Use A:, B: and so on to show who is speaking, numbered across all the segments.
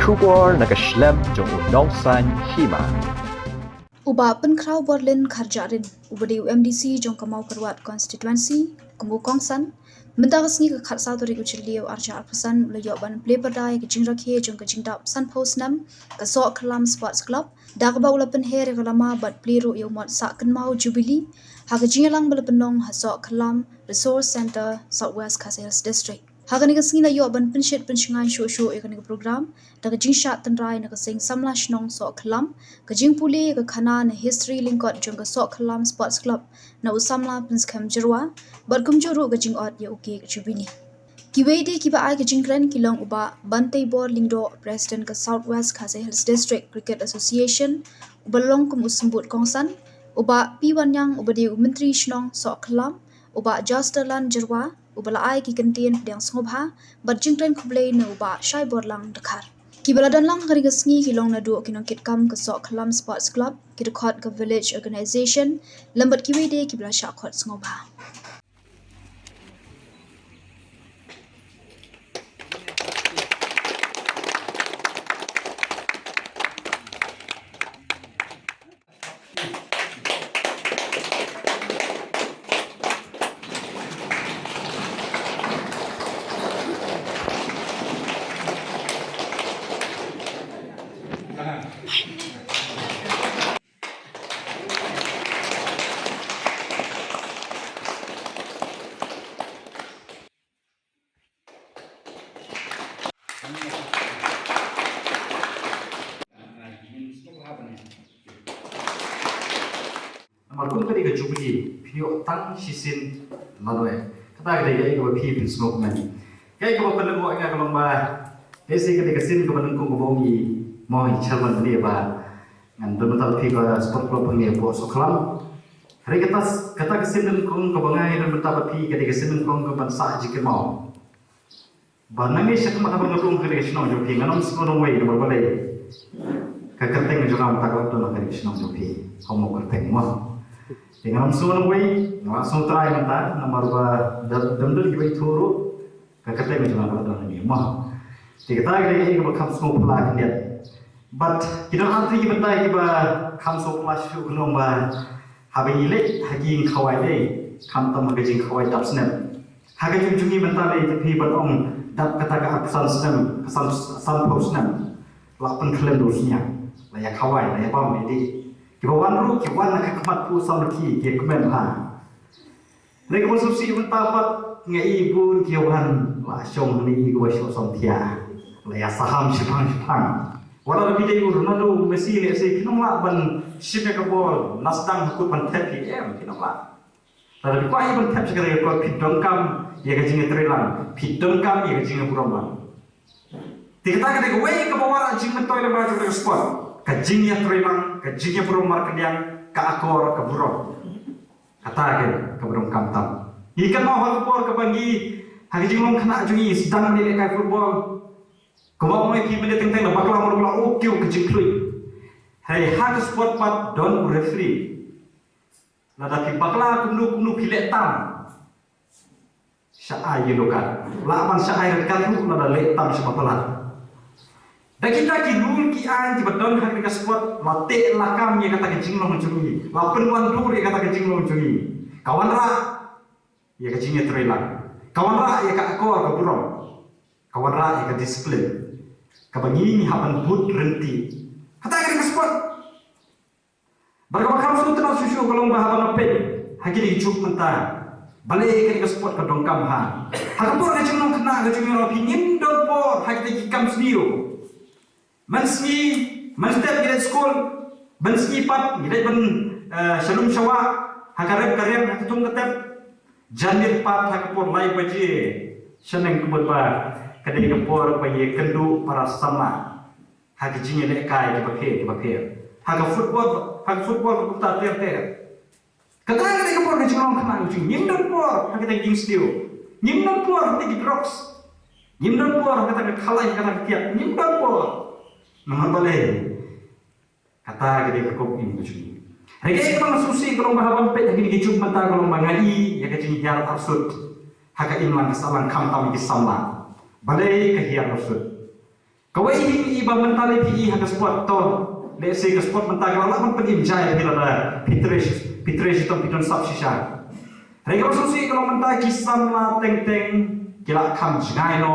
A: Shubor naga Snem jong unongsan Hima.
B: Uba penkrau Berlin Kharjarin ubadi UMDC jong Mawkyrwat constituency kumu kongsan mendagas ni ke khatsa tori kuchiliu arja arpasan layoban Pyrda ke Jingrakhe jong ke jingdap sanpo Snem ke Sohkhyllam sports club dagba ulapen here ke lama bat pliru iumot saken mau jubilee ha ke jingalang belapenong ha Sohkhyllam resource center southwest Hills district Hagan ni kasing layoban pensyet pensyungai syu-syu ikan ni program daga jingshat tenrai na kasing samlash nong Sohkhyllam ke jingpuli ke khana na history lingkot jong ke Sohkhyllam sports club na usamla penskam jerwa berkumjuru ke jingot ya uke ke jubini kiwede kiba ai ke jingkran kilong uba bantai bor lingdo president ke southwest Hills district cricket association ubalong kum usembut kongsan uba piwan yang ubadi menteri shnong Sohkhyllam uba jastalan jerwa ubala ai ki kantin pedang sngobha bat jingkran khublei na uba shai borlang dekhar kibala dan lang hari gasngi kilong na du kinong kitkam ke Sohkhyllam sports club ki record ke village organization lambat kiwede kibala shakhot sngobha
C: Markum tadi ke jubilee video tang sisin laloi kata kita ya ke pi pin smoke man kai ke bapak lego ingat kalau ba desi ke dekesin ke benung ko bongi moi chairman dia ba ngan betul pi ke sport club ni po Sohkhyllam hari kata kesin dan kong ke bangai dan betul pi ke dekesin kong ke bansa jike mau banangi syak mata bangurung ke dekesin jo pi nganom smono wei nomor balai ke kerteng jo ngam takot to ke dekesin jo pi homo kerteng mo dengan langsung wei, langsung try mentah, nomor dendul kita turu, kakak macam apa dah ni, mah. Jika kita ini kita kam semua pelak ni, but kita antri kita kita kam semua pelak syuk lomba, habis ini hagi kawai deh, kam tam hagi kawai dap Snem, hagi jungi mentah deh tapi berong dap kata kehabisan Snem, kesan post Snem, lapan kalian dosnya, layak kawai, layak pam ini. Kibawan ru kibawan nak kemat pu samki ke kemen ha. Lagi konsumsi mentapat ngai ibu kibawan la syong ni gua syong sontia. La ya saham sipang. Wala lebih dari Ronaldo Messi le se kinong la ban shipnya ke bol nasdang ikut ban tap PM kinong la. Tapi kau iban tap sekali kau pidong kam ya kajing terlang, pidong kam ya kajing buroma. Tiga-tiga dek wei ke bawah jing mentoi le baju ke sport. Kajingnya terlang, kajingnya burung markediang, ke akor, ke burung. Katakan ke burung kamtam. Ikan mau halpor ke bagi, hari jinglong kena jungi sedang menilai kai football. Kau mau pergi mendatang tengah bakal mau oke ke jingklui. Hai hak sport pat don referee. Nada pi bakal kumnu pilek tam. Syai yelokan. Lawan syai dekat tu nada lek tam sebapelan. Dan kita rule ki an di badon hak dekat sport mate lakam ye kata kecing long cungi lapen wan dur ye kata kecing long cungi kawan ra ye kecingnya terhilang kawan ra ye ka akor ke burong kawan ra ye ka disiplin ka bangi ni hapan but renti kata dekat sport berkam su tenau susu kalau bahaban ape haki di cuk mentah balik ke dekat sport ka dongkam ha hakapor kecing long kena kecing long pingin dong por haki di kam sendiri Menski kita sekolah, menski pat kita ben shalom syawa, hakarep karep hakutung ketep, janir pat hakapor lai baji, seneng kubutba, kadai kapor bayi kendu para sama, hakijinya lekai kebakir, hak football kita ter. Kadai kapor kecilong kena ujung, nyimdan por hakita jing stiu, nyimdan por hakita drugs, nyimdan por hakita kalai kata kiat, nyimdan por. Nomor balai kata kita berkop ini macam. Hari kita susi kalau bahawan pet lagi dicup mata kalau bangai ya kecil hiar absurd. Hak imlan kesalan kam tam kisama. Balai kehiar absurd. Kawai ini iba mentali pi hak sport ton. Let's say ke sport mentali kalau lah penim jaya bila dah pitresh ton piton sab shisha. Rega susi kalau mentali kisam la teng kila kam jangai no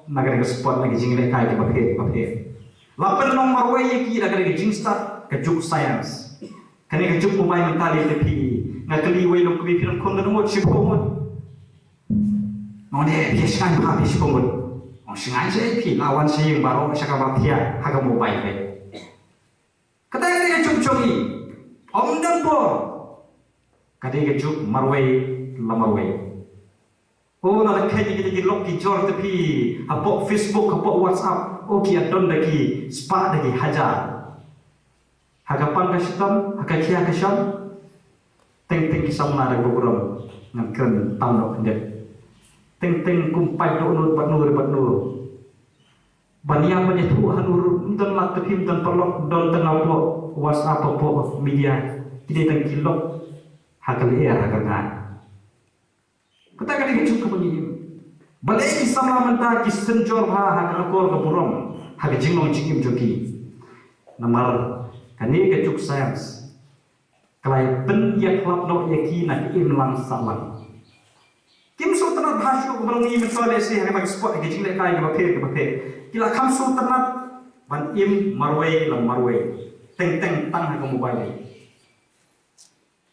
C: nagar ke sport lagi Jingrakhe ke pakai. Lapan nong marwai ki nagar ke jing start ke juk science. Kani ke juk mobile mentali te pi ngakali wai long kami piton kon no chipomot. Mode biaskan ha bispomot. Sengai saya pi lawan si yang baru saya kabatia harga mobile le. Kata dia cuk ni, om dan por. Kata dia cuk marway lamarway. Oh nak kaya kita log di jor tapi apa Facebook apa WhatsApp, oh kia don lagi spa lagi hajar. Harga pan kasitam, harga kia kasam. Teng kisam nak berburam ngakren tamno dia. Teng kumpai do bat nur baniang menyetu hanur don lat tepim don perlok don tengah po WhatsApp po media tidak teng kilok hakal air hakal ngan kata kali cukup begini balai kisam la menta kisen jor ha hakal kor ke burom hakal jingong jikim joki namar kani ke cuk science kalai pen ya klap no yaki nak imlang salang Kim so tanat bhasyo ko barang ni mentole si hari bagi sport ke Jingrakhe ke baphe kila kam so tanat ban im marway lang marway teng tang ha ko mobile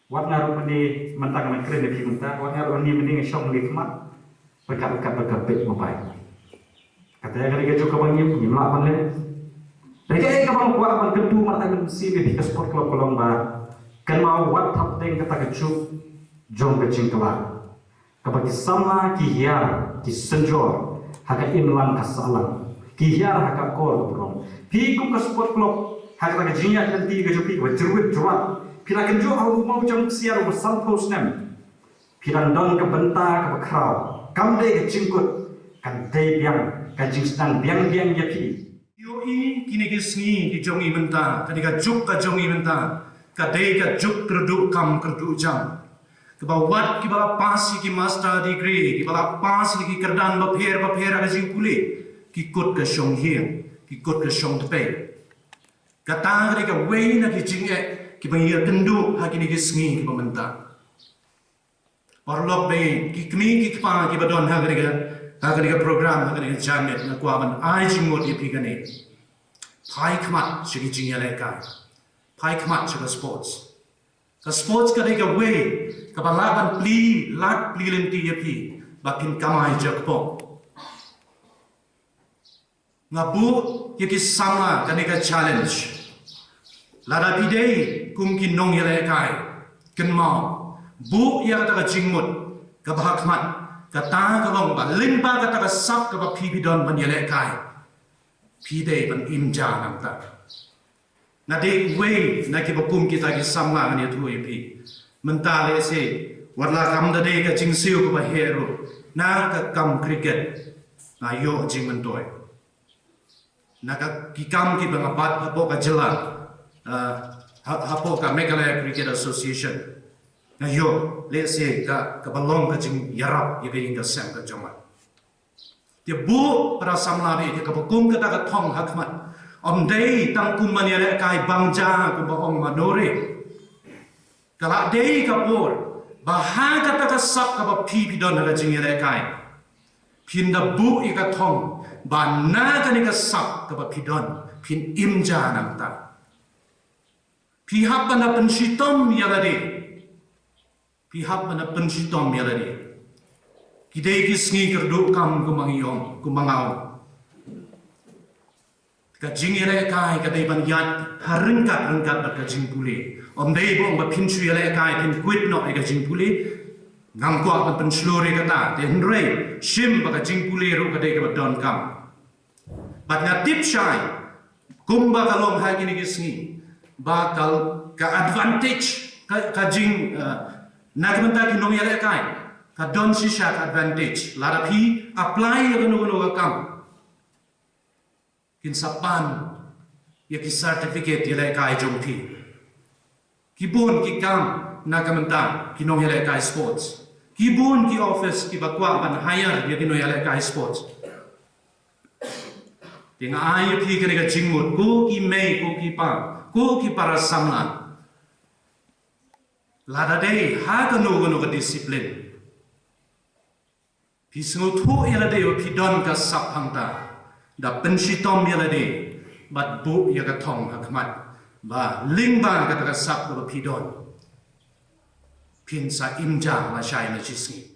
C: wat ngaru meni mentang men kren de pinta wat ngaru ni mending shop ngi kemat berkat bet mobile kata ya kali ke bang im la ban le reke ka bang kuat ban kedu mar agen si be sport club kolong ba kan mau wat thap teng kata ke jong ke Jingrakhe kapag sama kihiyar kisenjor haka imlan kasalang kihiyar haka kor berong pi kum ka sport club haka jinya kanti ga jopi wa jerwit jrat pila kan jo au mau jong siar wa salpo Snem piran don ka benta ka kraw kam de ga jingkut kan de biang ka jingstan biang ya pi
D: yo i kini ke sngi ki jong i benta kani ka juk ka jong i benta ka de ka juk kerdu kam kerdu jam Kebawat kibala pasi ki master degree kibala pasi ki kerdan bapher aga jing pule ki kot ka shong hiang ki kot ka shong tepe kata ngari ka wei na ki jing ki bangia kendu ha ki ni ki sngi ki pamenta parlok be ki kmi ki pa ki badon ha ngari ka program ha ngari ka janet na kwa ban ai jing mot ye pi ka ne phai khmat shi ki jing ya le ka phai khmat shi ka sports ka sports ka de ka wei kapalaban pli lat pli lenti yapi bakin kamai jakpo ngabu yaki sama kaneka challenge lara pidei kumkin nong yele kai kenmau bu ya kata ka jingmut ka bahakmat kata ka long ba limba kata ka sap ka ba pibidon ban yele kai pidei ban imja namta nade way na ki bakum kita ki sama ngani tu yapi mentale se warla kam da de ka jingsiu ko ba hero na ka kam cricket na yo jing mentoi na ka ki kam ki ba pat hapo ka jela hapo ka Meghalaya Cricket Association na yo le se ka balong ka jing yarap ye ka ing ka sem ka joma te bu para samla be ka bakum ka ta ka thong hakmat om dei tang kum mania le kai bangja ko ba ong manore Kalau day kapur, bahagia kata sab kapa pipi don naga Jingrakhe kai, pinda bu ika thong, bana kani ka sab kapa pidon, pin imja namta, pihak mana pensitom yalade, pihak mana pensitom yalade, kidai kisngi kerdu kam kumangiyom kumangau, ka Jingrakhe kai kadai ban yat harengkat berka jingpule. Om dei bong ba pinchu yale kai pin quit no ega jingpuli ngam ko ban penslore kata te hnrei shim ba jingpuli ru ka dei ka don kam bat na tip shai kumba kalong ha kini gisni ba kal ka advantage ka jing nagmenta ki nong yale kai ka don shisha advantage lara pi apply ya no ka kam kin sapan ya ki certificate yale kai jong pi Kibun ki kam nakamenta kinong yale kai sports. Kibun ki office ki bakwa ban hire ya kinong yale kai sports. Yang ayah pi kena ka jingmut, ku ki mei, ku ki pa, ku ki para samla. Lada day, ha ganu ka disiplin. Pi sengu tu yala day, pi don ka sap hangta. Da pensitom yala day, bat bu ya ka tong hakmat. Ba ling ban ka sap ka pi don. Pin sa imja la syai na chisngi.